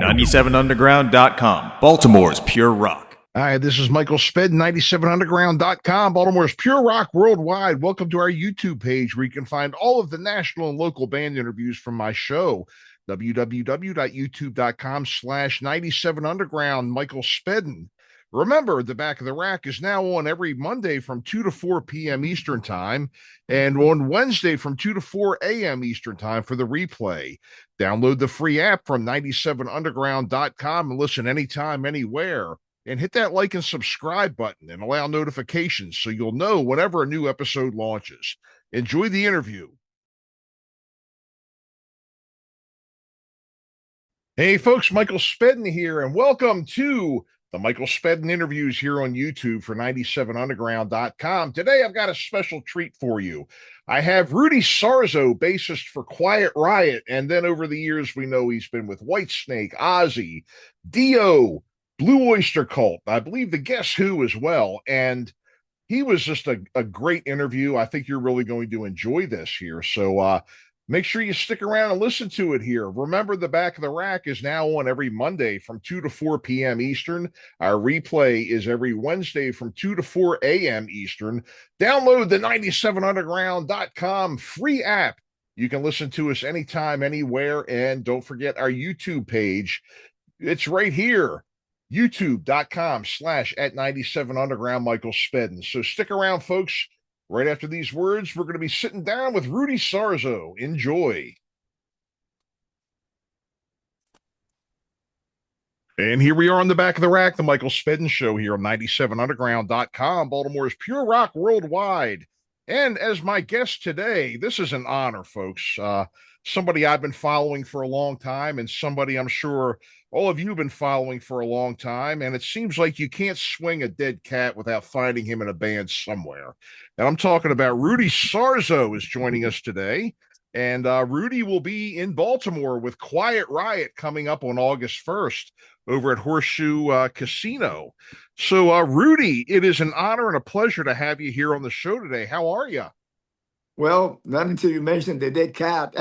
97underground.com, Baltimore's pure rock. Hi, this is Michael Spedden, 97underground.com, Baltimore's pure rock worldwide. Welcome to our YouTube page where you can find all of the national and local band interviews from my show, www.youtube.com/97underground, Michael Spedden. Remember, the Back of the Rack is now on every Monday from 2 to 4 p.m. Eastern Time and on Wednesday from 2 to 4 a.m. Eastern Time for the replay. Download the free app from 97underground.com and listen anytime, anywhere. And hit that like and subscribe button and allow notifications so you'll know whenever a new episode launches. Enjoy the interview. Hey, folks, Michael Spedden here, and welcome to the Michael Spedden interviews here on YouTube for 97underground.com. Today, I've got a special treat for you. I have Rudy Sarzo, bassist for Quiet Riot, and then over the years, we know he's been with Whitesnake, Ozzy, Dio, Blue Oyster Cult, I believe the Guess Who as well, and he was just a great interview. I think you're really going to enjoy this here, so make sure you stick around and listen to it here. Remember, the Back of the Rack is now on every Monday from 2 to 4 p.m. Eastern. Our replay is every Wednesday from 2 to 4 a.m. Eastern. Download the 97underground.com free app. You can listen to us anytime, anywhere, and don't forget our YouTube page. It's right here, youtube.com/@97underground Michael Spedden. So stick around, folks. Right after these words, we're going to be sitting down with Rudy Sarzo. Enjoy. And here we are on the Back of the Rack, the Michael Spedden Show here on 97underground.com, Baltimore's pure rock worldwide. And as my guest today, this is an honor, folks. Somebody I've been following for a long time, and somebody I'm sure all of you have been following for a long time, and it seems like you can't swing a dead cat without finding him in a band somewhere. And I'm talking about Rudy Sarzo is joining us today, and Rudy will be in Baltimore with Quiet Riot coming up on August 1st over at Horseshoe Casino. So, Rudy, it is an honor and a pleasure to have you here on the show today. How are you? Well, not until you mentioned the dead cat.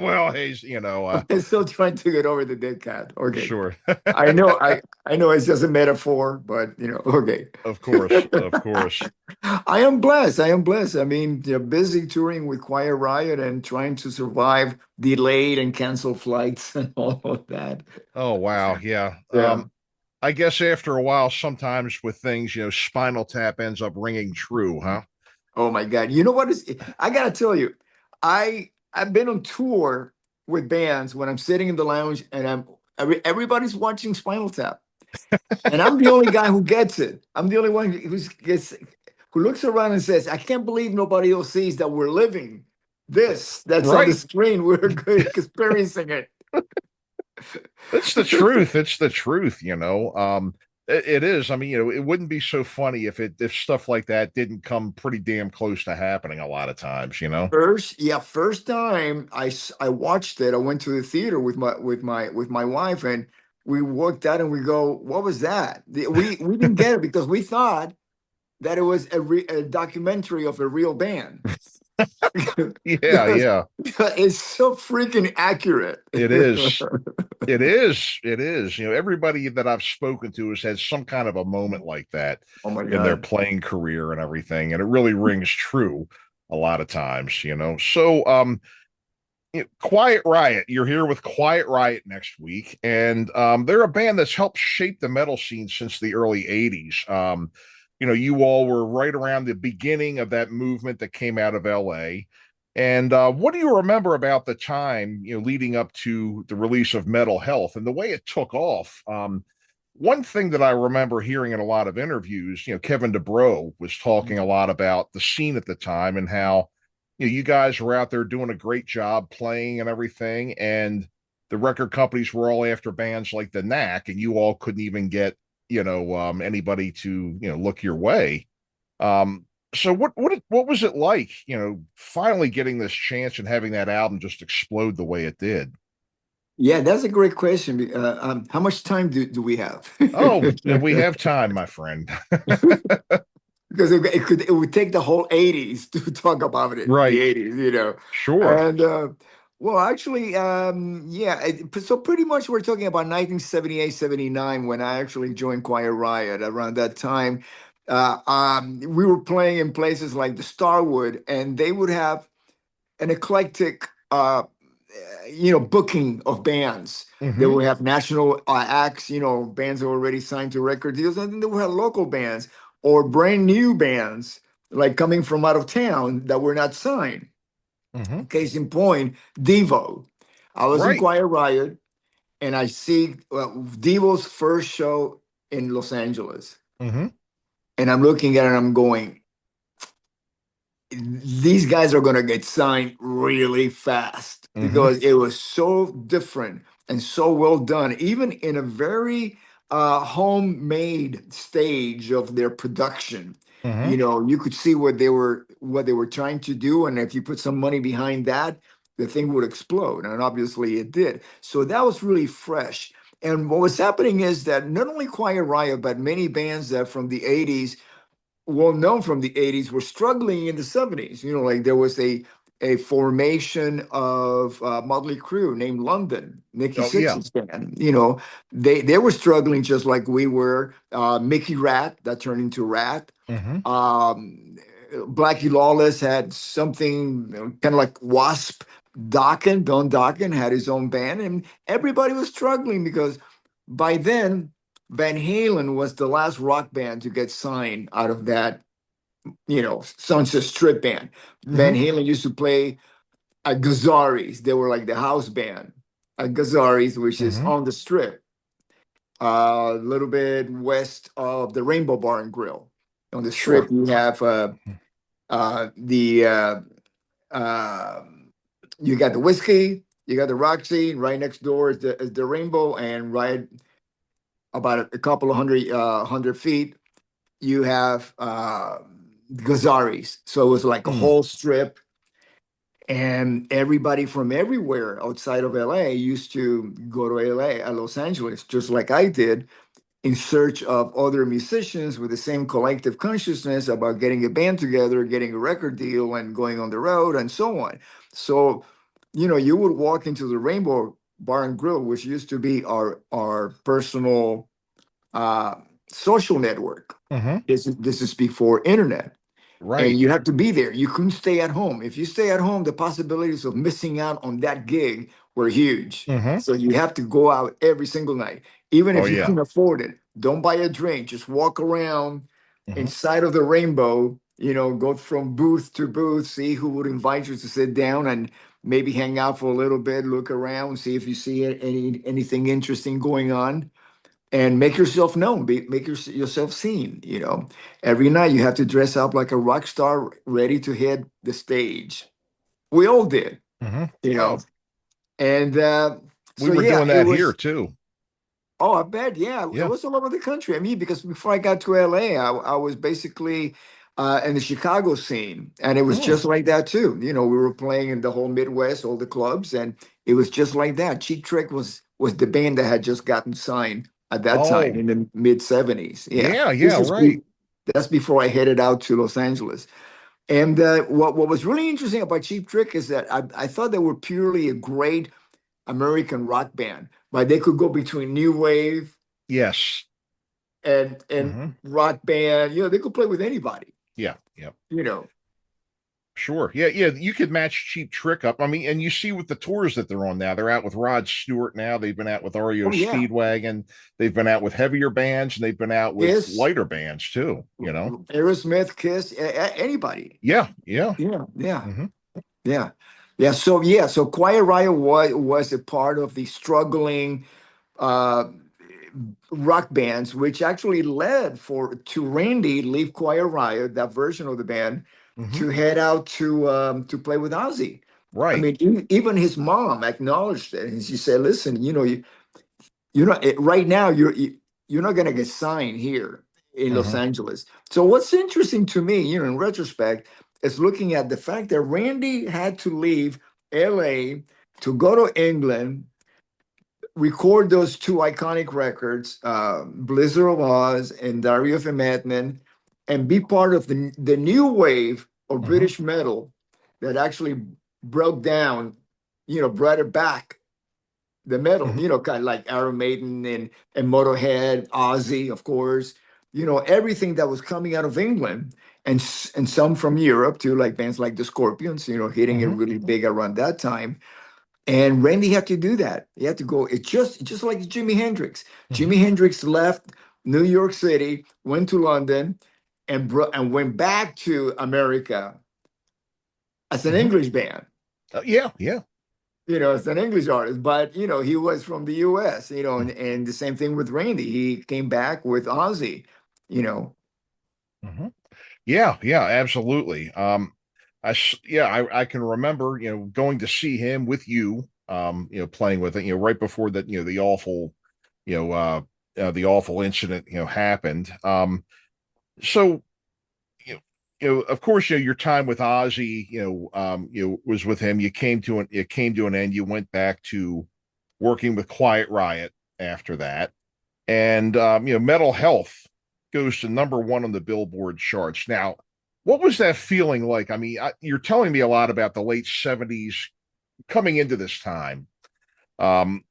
Well, hey, I'm still trying to get over the dead cat. Okay, sure. I know it's just a metaphor, but okay. Of course. I am blessed. I mean, they're busy touring with Quiet Riot and trying to survive delayed and canceled flights and all of that. Oh, wow. Yeah. Yeah. I guess after a while, sometimes with things, Spinal Tap ends up ringing true, huh? Oh my God. You know what is, I gotta tell you, I've been on tour with bands when I'm sitting in the lounge and everybody's watching Spinal Tap. And I'm the only guy who gets it. I'm the only one who looks around and says, I can't believe nobody else sees that we're living this. That's right on the screen. We're experiencing it. It's the truth. It's the truth, It is. I mean, it wouldn't be so funny if stuff like that didn't come pretty damn close to happening a lot of times, First time I watched it, I went to the theater with my wife, and we walked out and we go, what was that? We didn't get it because we thought that it was a documentary of a real band. Yeah. It's so freaking accurate. It is. Everybody that I've spoken to has had some kind of a moment like that in their playing career and everything, and it really rings true a lot of times, So, Quiet Riot, you're here with Quiet Riot next week, and they're a band that's helped shape the metal scene since the early 80s. You all were right around the beginning of that movement that came out of LA. And what do you remember about the time, leading up to the release of Metal Health and the way it took off? One thing that I remember hearing in a lot of interviews, Kevin DeBro was talking a lot about the scene at the time and how, you guys were out there doing a great job playing and everything. And the record companies were all after bands like the Knack, and you all couldn't even get, anybody to, look your way. So what was it like, finally getting this chance and having that album just explode the way it did? Yeah, that's a great question. How much time do we have? Oh, we have time, my friend. Because it would take the whole 80s to talk about it. Right. The 80s, Sure. And Well, actually, yeah. So pretty much we're talking about 1978, 79 when I actually joined Quiet Riot. Around that time, we were playing in places like the Starwood, and they would have an eclectic, booking of bands. They Hmm. will have national acts, bands that were already signed to record deals, and then they will have local bands or brand new bands like coming from out of town that were not signed. Hmm. Case in point, Devo. I was in Right. Quiet Riot, and I see Devo's first show in Los Angeles, Hmm. and I'm looking at it and I'm going, these guys are going to get signed really fast Hmm. because it was so different and so well done, even in a very homemade stage of their production. Hmm. You could see what they were trying to do, and if you put some money behind that, the thing would explode, and obviously it did. So that was really fresh. And what was happening is that not only Quiet Riot, but many bands that from the '80s, well known from the '80s, were struggling in the '70s. Like there was a formation of Motley Crue named London, Nikki Oh yeah. Sixx's band. They were struggling just like we were. Mickey Rat that turned into Rat. Hmm. Um, Blackie Lawless had something kind of like Wasp. Don Dokken had his own band, and everybody was struggling because by then Van Halen was the last rock band to get signed out of that, Sunset Strip band. Van Hmm. Halen used to play at Gazzari's. They were like the house band at Gazzari's, which is Hmm. on the Strip, a little bit west of the Rainbow Bar and Grill. On the Sure. Strip, you have the uh, you got the whiskey, you got the Roxy. Right next door is the Rainbow, and right about a couple of hundred feet you have Gazaris. So it was like a Mm. whole strip, and everybody from everywhere outside of LA used to go to LA, Los Angeles, just like I did, in search of other musicians with the same collective consciousness about getting a band together, getting a record deal, and going on the road, and so on. So, you would walk into the Rainbow Bar and Grill, which used to be our personal uh, social network. Hmm. This is before internet, and Right. you have to be there. You couldn't stay at home. If you stay at home, the possibilities of missing out on that gig were huge. Hmm. So you have to go out every single night, even Oh if you yeah. couldn't afford it. Don't buy a drink. Just walk around Hmm. inside of the Rainbow. Go from booth to booth, see who would invite you to sit down and maybe hang out for a little bit, look around, see if you see anything interesting going on, and make yourself known, make yourself seen. Every night you have to dress up like a rock star ready to hit the stage. We all did. Hmm. you know Oh, and we so were yeah, doing it that here was. too. Oh, I bet. Yeah, it Yeah. was all over the country. I mean, because before I got to LA, I was basically in the Chicago scene, and it was Mm. just like that too. We were playing in the whole Midwest, all the clubs, and it was just like that. Cheap Trick was the band that had just gotten signed at that time Oh, in the mid '70s. Yeah, yeah, this yeah, is right. that's before I headed out to Los Angeles. And what was really interesting about Cheap Trick is that I thought they were purely a great American rock band, but they could go between new wave Yes. and Hmm. rock band. They could play with anybody. Yeah, yeah. You know. Sure. Yeah, yeah. You could match Cheap Trick up. I mean, and you see with the tours that they're on now, they're out with Rod Stewart now. They've been out with REO Oh yeah. Speedwagon. They've been out with heavier bands, and they've been out with Kiss, lighter bands too, you know? Aerosmith, Kiss, anybody. Yeah, yeah. Yeah, yeah, Hmm. yeah, yeah. So Quiet Riot was a part of the struggling uh, rock bands, which actually led to Randy leave Quiet Riot, that version of the band, Hmm. to head out to play with Ozzy. I Right. mean, even his mom acknowledged it, and she said, "Listen, right now you're not going to get signed here in Los Hmm. Angeles." So what's interesting to me, in retrospect, is looking at the fact that Randy had to leave LA to go to England, record those two iconic records, Blizzard of Oz and Diary of a Madman, and be part of the new wave of Hmm. British metal that actually broke down brought it back, the metal, Mhm. kind of like Iron Maiden and Motorhead, Ozzy, of course, everything that was coming out of England and some from Europe too, like bands like the Scorpions, hitting it Mhm. really big around that time. And Randy had to do that. He had to go. It just like Jimi Hendrix. Mhm. Jimi Hendrix left New York City, went to London, and went back to America as an Mhm. English band. Yeah, yeah. As an English artist, but he was from the U.S. And the same thing with Randy. He came back with Ozzy. You know, Mhm. Yeah, yeah, absolutely. Yeah, I can remember, going to see him with you, playing with it, right before that, you know, uh, the awful incident, happened. So, you know, of course, your time with Ozzy, was with him. It came to an end. You went back to working with Quiet Riot after that, and Mental Health goes to number one on the Billboard charts. Now, what was that feeling like? I mean, you're telling me a lot about the late '70s coming into this time, um,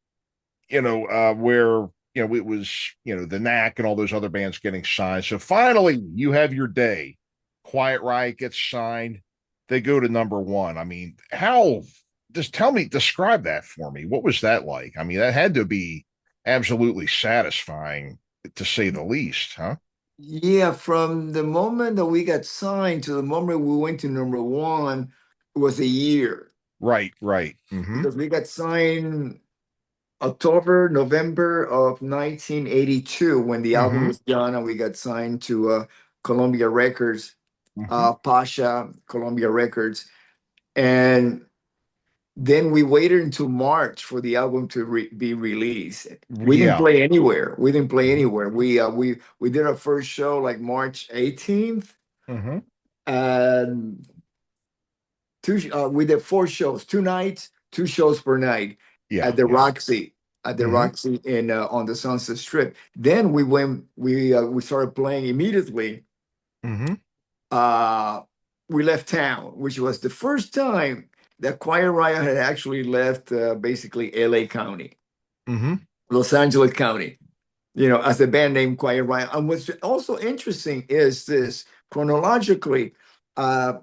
where it was the Knack and all those other bands getting signed. So finally, you have your day. Quiet Riot gets signed. They go to number one. I mean, how? Just describe that for me. What was that like? I mean, that had to be absolutely satisfying, to say the least, huh? yeah. From the moment that we got signed to the moment we went to number one was a year Right, right. Mm-hmm. because we got signed October, November of 1982 when the album Mm-hmm. was done and we got signed to Columbia Records, Mm-hmm. Pasha, Columbia Records. And then we waited until March for the album to be released. We didn't Yeah. play anywhere. We didn't play Mm-hmm. anywhere. We did our first show like March 18th, Mm-hmm. and we did four shows, 2 nights, 2 shows per night Yeah, at the yeah. Roxy, Mm-hmm. in on the Sunset Strip. Then we started playing immediately. Mm-hmm. Uh, we left town, which was the first time that Quiet Riot had actually left basically LA County, Mm-hmm. Los Angeles County. As a band named Quiet Riot. And what's also interesting is this chronologically. Uh,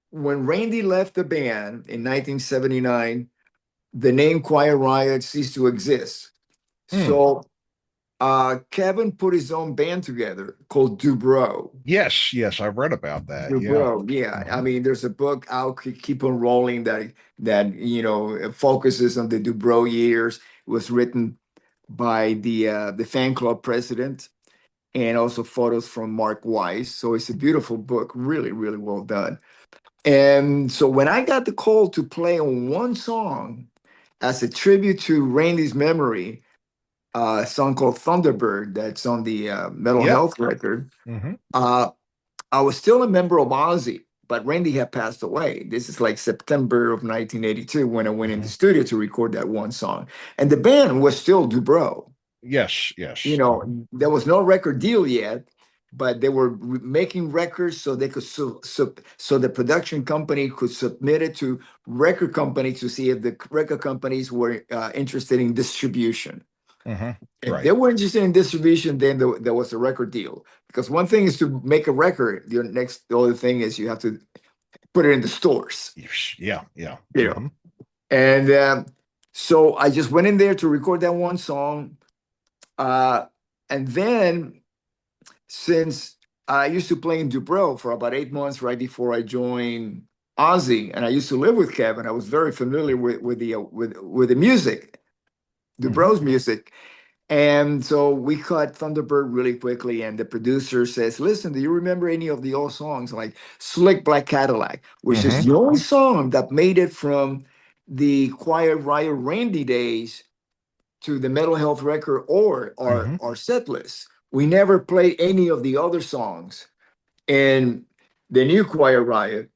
when Randy left the band in 1979, the name Quiet Riot ceased to exist. Mm. So Kevin put his own band together called Dubrow. Yes, yes, I've read about that. Yeah. Dubrow, yeah. I Mm-hmm. mean, there's a book out, Keep on Rolling, that focuses on the Dubrow years. It was written by the fan club president, and also photos from Mark Weiss. So it's a beautiful book, really, really well done. And so when I got the call to play on one song as a tribute to Randy's memory, a song called Thunderbird that's on the Mental Yep. Health record, Mm-hmm. uh, I was still a member of Ozzy, but Randy had passed away. This is like September of 1982 when I went in Mm-hmm. the studio to record that one song. And the band was still Dubrow. Yes, yes. Mm-hmm. There was no record deal yet, but they were making records so they could so the production company could submit it to record companies to see if the record companies were interested in distribution. Mm-hmm. If they Right. were interested in distribution, then there was a record deal. Because one thing is to make a record, the other thing is you have to put it in the stores. Yeah, yeah. You know, Mm-hmm. and so I just went in there to record that one song, and then since I used to play in Dubrow for about 8 months right before I joined Ozzy, and I used to live with Kevin. I was very familiar with the music, Mm-hmm. Dubrow's music. And so we cut Thunderbird really quickly, and the producer says, "Listen, do you remember any of the old songs like Slick Black Cadillac, which is Mm-hmm. the only song that made it from the Quiet Riot Randy days to the Mental Health record or Mm-hmm. our set list? We never played any of the other songs in the new Quiet Riot."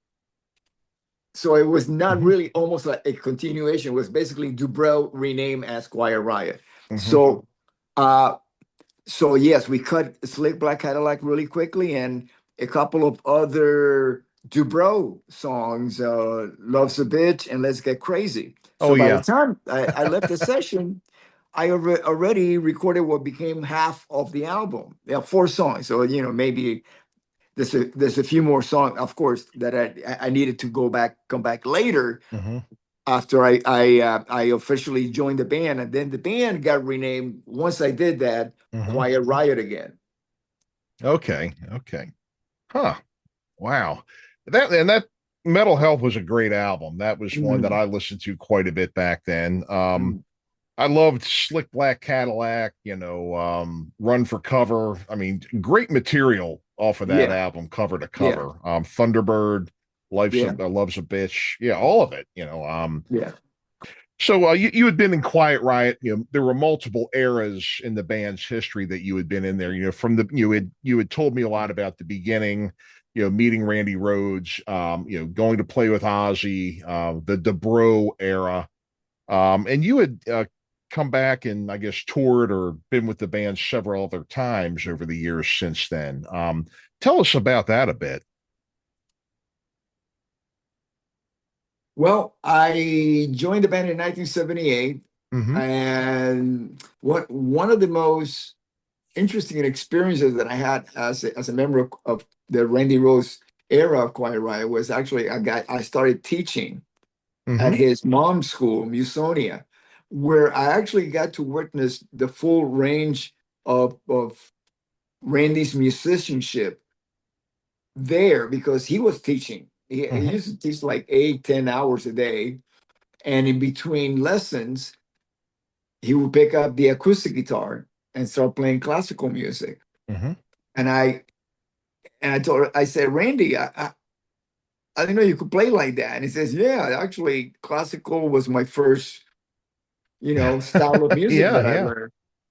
So it was not Mm-hmm. really almost like a continuation. It was basically Dubrow renamed as Quiet Riot. Mm-hmm. So uh so yes, we cut Slick Black Cadillac really quickly, and a couple of other Dubrow songs, "Love's a Bitch" and "Let's Get Crazy." Oh So by the yeah. time I left the session, I already recorded what became half of the album. Yeah, 4 songs. So maybe there's a few more songs, of course, that I needed to come back later Hmm. after I officially joined the band, and then the band got renamed once I did that, Hmm. Quiet Riot again. Okay. Okay. Huh. Wow. That Metal Health was a great album. That was one that Mm, I listened to quite a bit back then. mm. I loved Slick Black Cadillac, Run for Cover. I mean, great material off of that Yeah, album, cover to yeah, cover. Thunderbird, yeah, Love's a Bitch. Yeah, all of it, yeah. So you had been in Quiet Riot. There were multiple eras in the band's history that you had been in there. From the you had told me a lot about the beginning. Meeting Randy Rhoads. Going to play with Ozzy. The Dubrow era. And you had come back and I guess toured or been with the band several other times over the years since then. Tell us about that a bit. Well, I joined the band in 1978, Hmm. and what one of the most interesting experiences that I had as a member of the Randy Rose era of Quiet Riot was actually I started teaching at Hmm. his mom's school, Musonia, where I actually got to witness the full range of Randy's musicianship there because he was teaching. He Hmm. used to teach like 8, 10 hours a day. And in between lessons, he would pick up the acoustic guitar and start playing classical music. Hmm. And I said, Randy, I didn't know you could play like that. And he says, yeah, actually, classical was my first, style of music Yeah, that I yeah.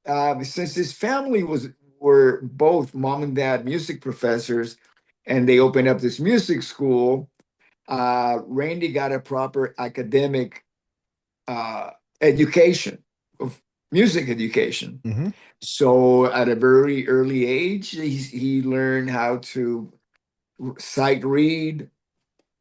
learned. Since his family were both mom and dad music professors, and they opened up this music school, Randy got a proper academic uh, education of music education. Hmm. So at a very early age, he learned how to sight read,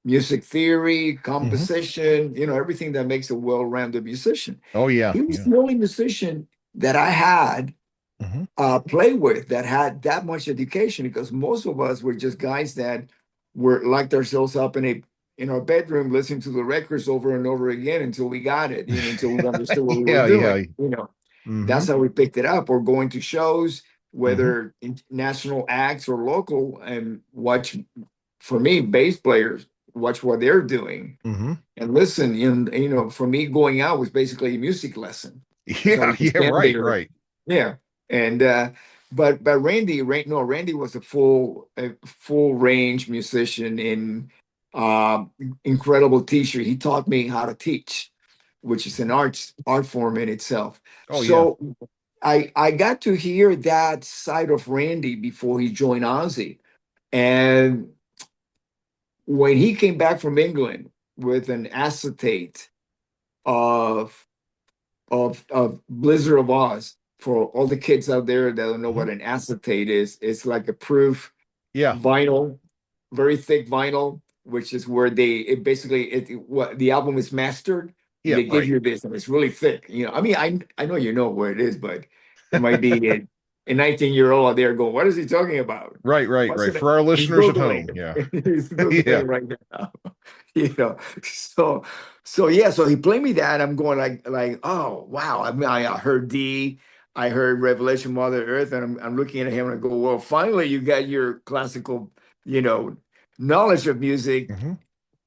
music theory, Hmm. composition, everything that makes a well-rounded musician. Oh yeah, He was yeah. the only musician that I had Hmm. play with that had that much education because most of us were just guys that were locked ourselves up in our bedroom listening to the records over and over again until we got it, until we understood what we were Yeah, yeah. doing. Hmm. That's how we picked it up, or going to shows, Hmm. whether national acts or local, and watch, for me, bass players, watch what they're doing Hmm. and listen. And for me, going out was basically a music lesson because I Yeah, would just yeah, stand right, there. right. Yeah. And but Randy was a full range musician in uh, incredible teacher. He taught me how to teach, which is an art form in itself. Oh yeah. So I got to hear that side of Randy before he joined Ozzy. And when he came back from England with an acetate of of Blizzard of Oz, for all the kids out there that don't know Hmm. what an acetate is, it's like a proof Yeah, vinyl, very thick vinyl, which is where what the album is mastered. yeah, They give right. you this, and it's really thick. I mean, I know you know what it is, but there might be a 19-year-old out there going, "What is he talking about?" Right, right, What's right. it? For our He's listeners at home. googling Yeah. it. He's Yeah. googling it right now. you know, so yeah, so he played me that. I'm going like, oh wow. I mean, I heard D, I heard Revelation Mother Earth, and I'm looking at him and I go, well, finally you got your classical, you know, knowledge of music Hmm.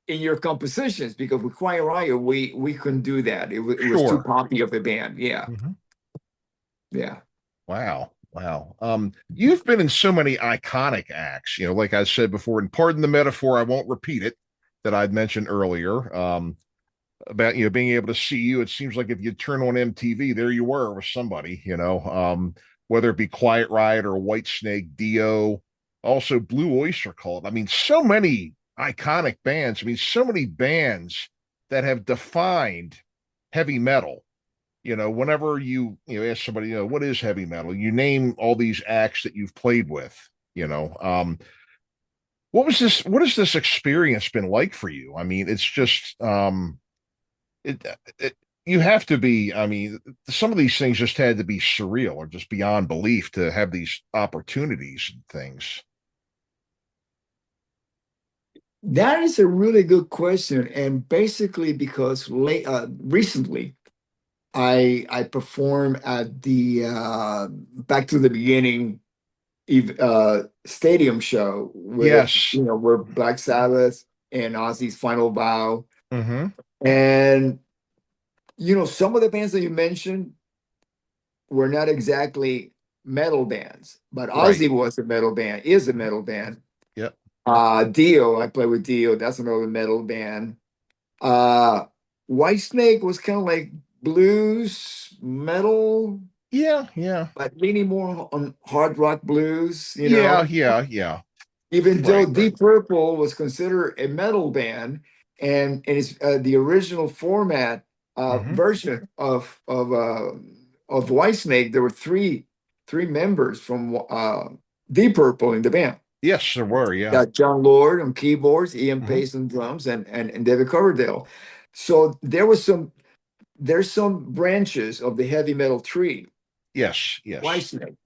in your compositions, because with Quiet Riot, we couldn't do that. It was too Sure. poppy of a band. Yeah, Hmm. yeah. Wow. Wow. You've been in so many iconic acts, like I said before, and pardon the metaphor, I won't repeat it, that I'd mentioned earlier. About being able to see you. It seems like if you turn on MTV, there you were with somebody, whether it be Quiet Riot or White Snake, Dio, also Blue Oyster Cult. I mean, so many iconic bands. I mean, so many bands that have defined heavy metal. Whenever ask somebody, what is heavy metal, you name all these acts that you've played with. what has this experience been like for you? I mean, it's just it, it you have to be, I mean, some of these things just had to be surreal or just beyond belief to have these opportunities and things. That is a really good question, and basically because recently I performed at the Back to the Beginning stadium show with Yes. where Black Sabbath and Ozzy's Final Bow, Mm-hmm. and some of the bands that you mentioned were not exactly metal bands, but Right. Ozzy was a metal band, is a metal band. Yep. Dio, I play with Dio, that's another metal band. Uh Whitesnake was kind of like blues metal, Yeah, yeah. but leaning more on hard rock blues, Yeah, yeah, yeah. even though Right, right. Deep Purple was considered a metal band, and it's the original format Mm-hmm. version of Whitesnake. There were three members from Deep Purple in the band. Yes, there were, yeah. Got John Lord on keyboards, Ian Mm-hmm. Pace on drums, and David Coverdale. So there's some branches of the heavy metal tree, Yes, yes. Whitesnake.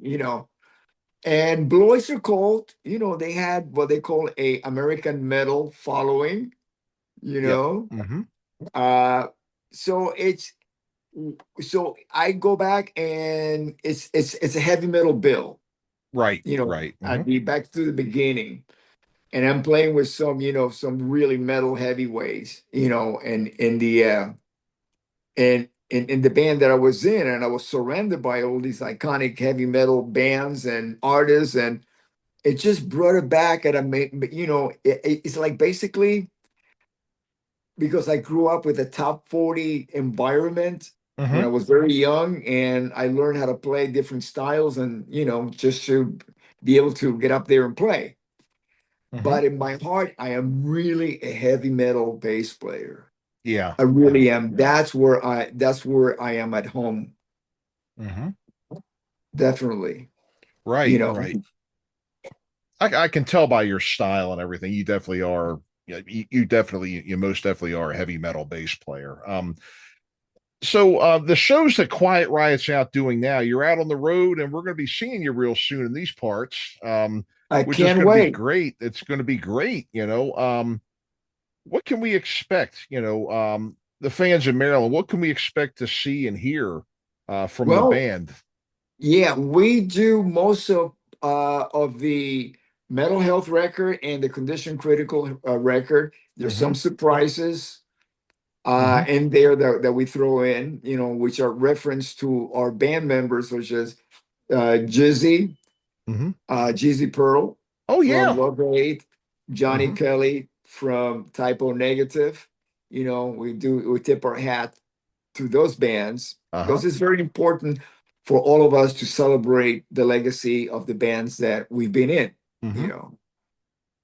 And Blue Oyster Cult, they had what they call a American metal following, you Yep. know. Mm-hmm. Uh, so so I go back and it's a heavy metal bill, Right, right. Mm-hmm. I'd be back to the beginning. And I'm playing with some really metal heavyweights, and in the and in the band that I was in, and I was surrounded by all these iconic heavy metal bands and artists, and it just brought it back. And I made, it's like basically because I grew up with a top 40 environment when Mm-hmm. I was very young, and I learned how to play different styles, and just to be able to get up there and play. Mm-hmm. But in my heart, I am really a heavy metal bass player. Yeah, I yeah. really am. That's where I am at home. Mm-hmm. Definitely. You Right, know. right. I can tell by your style and everything. You definitely are. Yeah, you most definitely are a heavy metal bass player. So the shows that Quiet Riot's out doing now, you're out on the road, and we're going to be seeing you real soon in these parts, I which is can't going to be wait. great. It's going to be great. What can we expect? The fans in Maryland, what can we expect to see and hear from the Well, band? yeah, we do most of the mental health record and the condition critical record. There's Mm-hmm. some surprises Mm-hmm. in there that we throw in, which are reference to our band members, such as Jizzy, Mm-hmm. Jizzy Pearl Oh from yeah. Love Hate, Johnny Mm-hmm. Kelly from Typo Negative. We tip our hat to those bands Uh-huh. because it's very important for all of us to celebrate the legacy of the bands that we've been in, you Mm-hmm. know.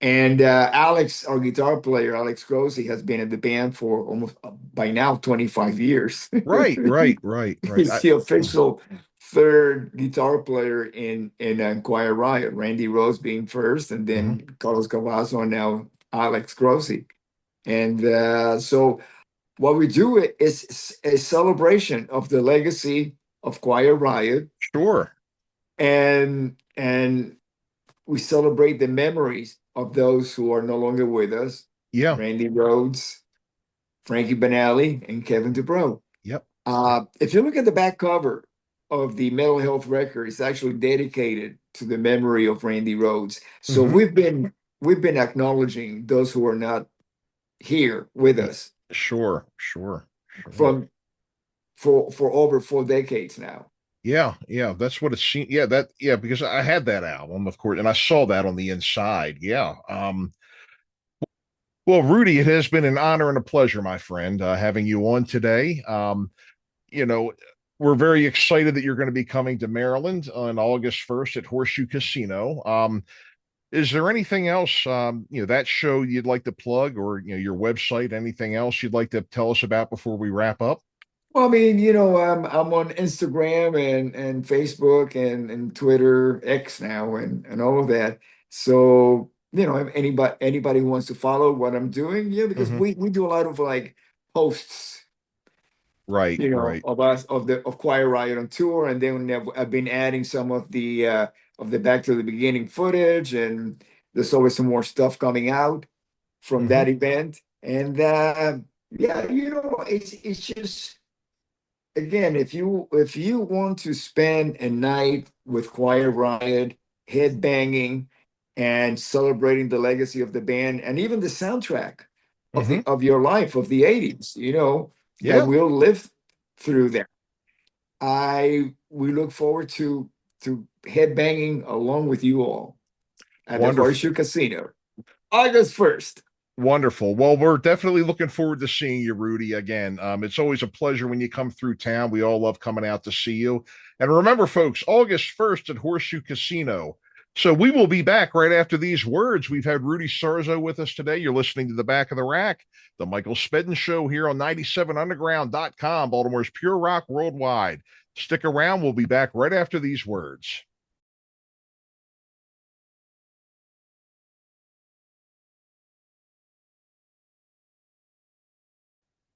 And Alex, our guitar player, Alex Grossi, has been in the band for almost by now 25 years. Right, right, right, right. He's the official third guitar player in Quiet Riot. Randy Rose being first, and Mm-hmm. then Carlos Cavazo, and now Alex Grossi. And so what we do is a celebration of the legacy of Quiet Riot, Sure. and we celebrate the memories of those who are no longer with us: Yeah. Randy Rhodes, Frankie Banali, and Kevin DuBrow. Yep. If you look at the back cover of the mental health record, it's actually dedicated to the memory of Randy Rhodes. So Mm-hmm. we've been acknowledging those who are not here with us Sure, sure, sure. from for over 4 decades now. Yeah, yeah, that's what it seemed. Yeah, because I had that album, of course, and I saw that on the inside. Yeah. Well, Rudy, it has been an honor and a pleasure, my friend, having you on today. You know, we're very excited that you're going to be coming to Maryland on August 1st at Horseshoe Casino. Is there anything else, that show you'd like to plug, or your website, anything else you'd like to tell us about before we wrap up? Well, I mean, I'm on Instagram and Facebook and Twitter X now and all of that. So if anybody who wants to follow what I'm doing, because we do a lot of like posts, Right. Right. of us of Quiet Riot on tour, and then I've been adding some of the back to the beginning footage, and there's always some more stuff coming out from that event, and yeah, it's just, again, if you want to spend a night with Quiet Riot, headbanging and celebrating the legacy of the band and even the soundtrack of your life of the 80s, that we'll live through there. We look forward to headbanging along with you all at the Horseshoe Casino, August 1st. Wonderful. Well, we're definitely looking forward to seeing you, Rudy, again. It's always a pleasure when you come through town. We all love coming out to see you. And remember, folks, August 1st at Horseshoe Casino. So we will be back right after these words. We've had Rudy Sarzo with us today. You're listening to The Back of the Rack, the Michael Spedden Show here on 97underground.com, Baltimore's Pure Rock Worldwide. Stick around. We'll be back right after these words.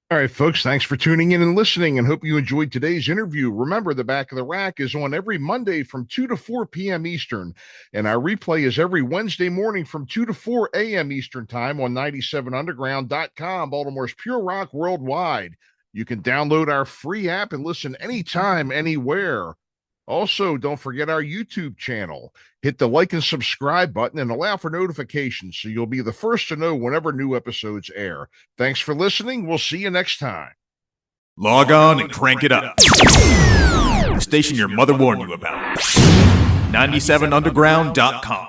All right, folks, thanks for tuning in and listening, and hope you enjoyed today's interview. Remember, The Back of the Rack is on every Monday from 2 to 4 p.m. Eastern, and our replay is every Wednesday morning from 2 to 4 a.m. Eastern Time on 97underground.com, Baltimore's Pure Rock Worldwide. You can download our free app and listen anytime, anywhere. Also, don't forget our YouTube channel. Hit the like and subscribe button and allow for notifications so you'll be the first to know whenever new episodes air. Thanks for listening. We'll see you next time. Log on and crank it up. The station your mother warned you about. 97underground.com.